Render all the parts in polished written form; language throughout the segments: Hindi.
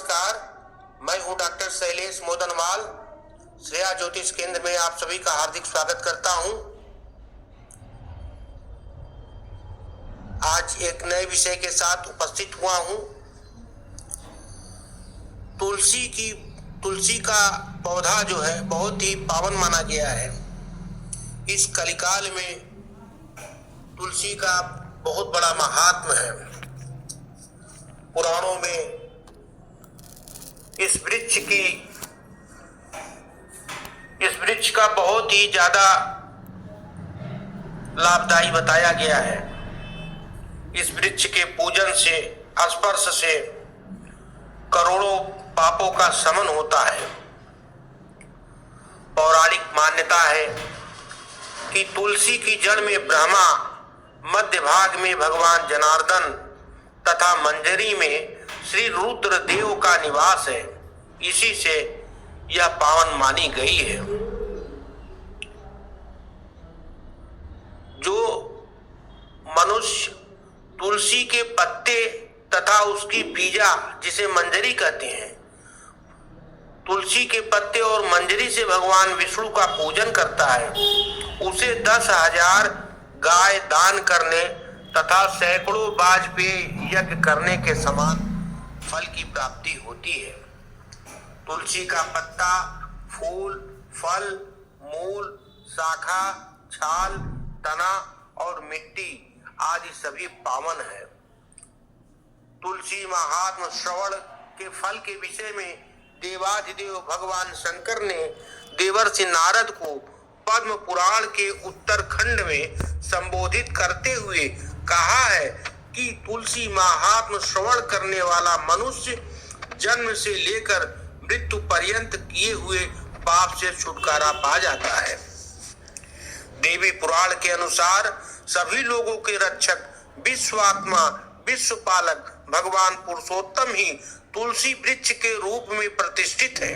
नमस्कार, मैं हूं डॉक्टर शैलेश मोदनवाल। श्रेया ज्योतिष केंद्र में आप सभी का हार्दिक स्वागत करता हूं। आज एक नए विषय के साथ उपस्थित हुआ हूं। तुलसी का पौधा जो है बहुत ही पावन माना गया है। इस कलिकाल में तुलसी का बहुत बड़ा महात्म्य है। पुराणों में इस वृक्ष का बहुत ही ज्यादा लाभदायी बताया गया है। इस वृक्ष के पूजन से, स्पर्श से करोड़ों पापों का शमन होता है। पौराणिक मान्यता है कि तुलसी की जड़ में ब्रह्मा, मध्य भाग में भगवान जनार्दन तथा मंजरी में श्री रुद्र देव का निवास है। इसी से यह पावन मानी गई है। जो मनुष्य तुलसी के पत्ते तथा उसकी बीजा, जिसे मंजरी कहते हैं, तुलसी के पत्ते और मंजरी से भगवान विष्णु का पूजन करता है, उसे 10,000 गाय दान करने तथा सैकड़ों वाजपेय यज्ञ करने के समान फल की प्राप्ति होती है। तुलसी का पत्ता, फूल, फल, मूल, शाखा, छाल, तना और मिट्टी आदि सभी पावन है। तुलसी महात्म श्रवण के फल के विषय में देवाधिदेव भगवान शंकर ने देवर्षि नारद को पद्म पुराण के उत्तरखंड में संबोधित करते हुए कहा है कि तुलसी महात्म श्रवण करने वाला मनुष्य जन्म से लेकर मृत्यु पर्यंत किए हुए पाप से छुटकारा पा जाता है। देवी पुराण के अनुसार सभी लोगों के रक्षक, विश्वात्मा, विश्वपालक भगवान पुरुषोत्तम ही तुलसी वृक्ष के रूप में प्रतिष्ठित है।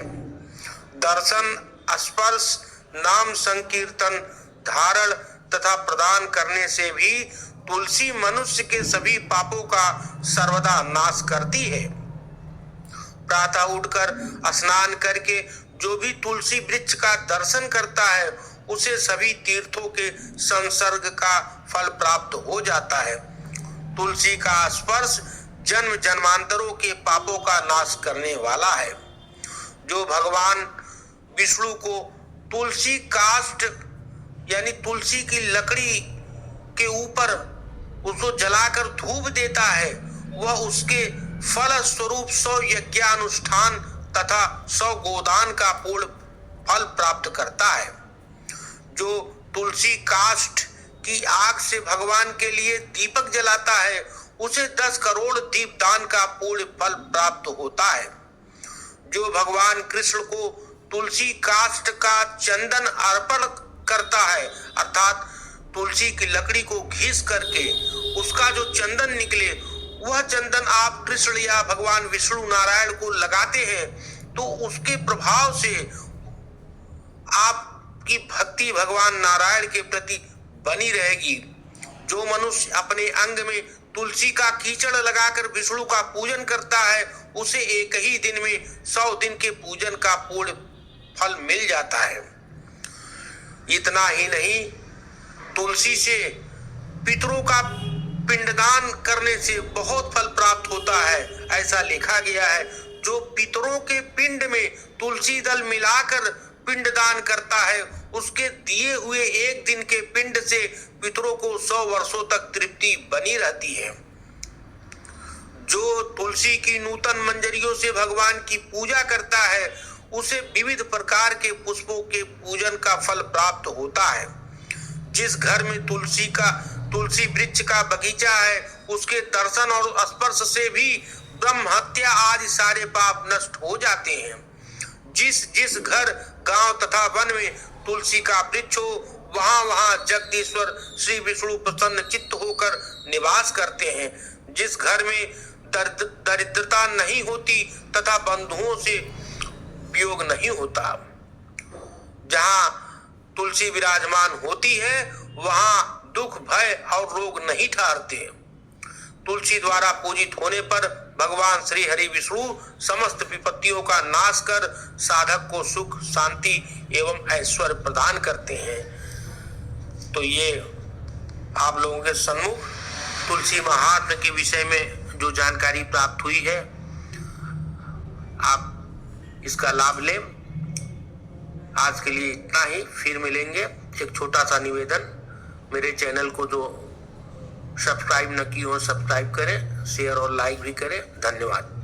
दर्शन, स्पर्श, नाम संकीर्तन, धारण तथा प्रदान करने से भी तुलसी मनुष्य के सभी पापों का सर्वदा नाश करती है। प्रातः उठकर स्नान करके जो भी तुलसी वृक्ष का दर्शन करता है, उसे सभी तीर्थों के संसर्ग का फल प्राप्त हो जाता है। तुलसी का स्पर्श जन्म जन्मांतरों के पापों का नाश करने वाला है। जो भगवान विष्णु को तुलसी काष्ठ यानी तुलसी की लकड़ी के ऊपर उसको जलाकर धूप देता है, वह उसके फल स्वरूप 100 यज्ञानुष्ठान तथा 100 गोदान का पूर्ण फल प्राप्त करता है। जो तुलसी काष्ठ की आग से भगवान के लिए दीपक जलाता है, उसे 10 करोड़ दीपदान का पूर्ण फल प्राप्त होता है। जो भगवान कृष्ण को तुलसी काष्ठ का चंदन अर्पण करता है, अर्थात तुलसी की लकड़ी को घिस करके उसका जो चंदन निकले, वह चंदन आप कृष्ण या भगवान विष्णु नारायण को लगाते हैं, तो उसके प्रभाव से आपकी भक्ति भगवान नारायण के प्रति बनी रहेगी। जो मनुष्य अपने अंग में तुलसी का कीचड़ लगाकर विष्णु का पूजन करता है, उसे एक ही दिन में 100 दिन के पूजन का पूर्ण फल मिल जाता है। इतना ही नहीं, तुलसी से पितरों का पिंडदान करने से बहुत फल प्राप्त होता है। ऐसा लिखा गया है, जो पितरों के पिंड में तुलसी दल मिलाकर पिंडदान करता है, उसके दिए हुए एक दिन के पिंड से पितरों को 100 वर्षों तक तृप्ति बनी रहती है। जो तुलसी की नूतन मंजरियों से भगवान की पूजा करता है, उसे विविध प्रकार के पुष्पों के पूजन का फल प्राप्त होता है। जिस घर में तुलसी वृक्ष का बगीचा है, उसके दर्शन और स्पर्श से भी ब्रह्म हत्या आदि सारे पाप नष्ट हो जाते हैं। जिस घर, गांव तथा वन में तुलसी का वृक्ष हो, वहां जगदीश्वर श्री विष्णु प्रसन्न चित्त होकर निवास करते हैं। जिस घर में दरिद्रता नहीं होती तथा बंधुओं से वियोग नहीं होता, जहां तुलसी विराजमान होती है, वहां दुख, भय और रोग नहीं ठहरते। तुलसी द्वारा पूजित होने पर भगवान श्री हरि विष्णु समस्त विपत्तियों का नाश कर साधक को सुख, शांति एवं ऐश्वर्य प्रदान करते हैं। तो ये आप लोगों के सम्मुख तुलसी महात्म्य के विषय में जो जानकारी प्राप्त हुई है, आप इसका लाभ लें। आज के लिए इतना ही, फिर मिलेंगे। एक छोटा सा निवेदन, मेरे चैनल को जो सब्सक्राइब न की हो सब्सक्राइब करें, शेयर और लाइक भी करें। धन्यवाद।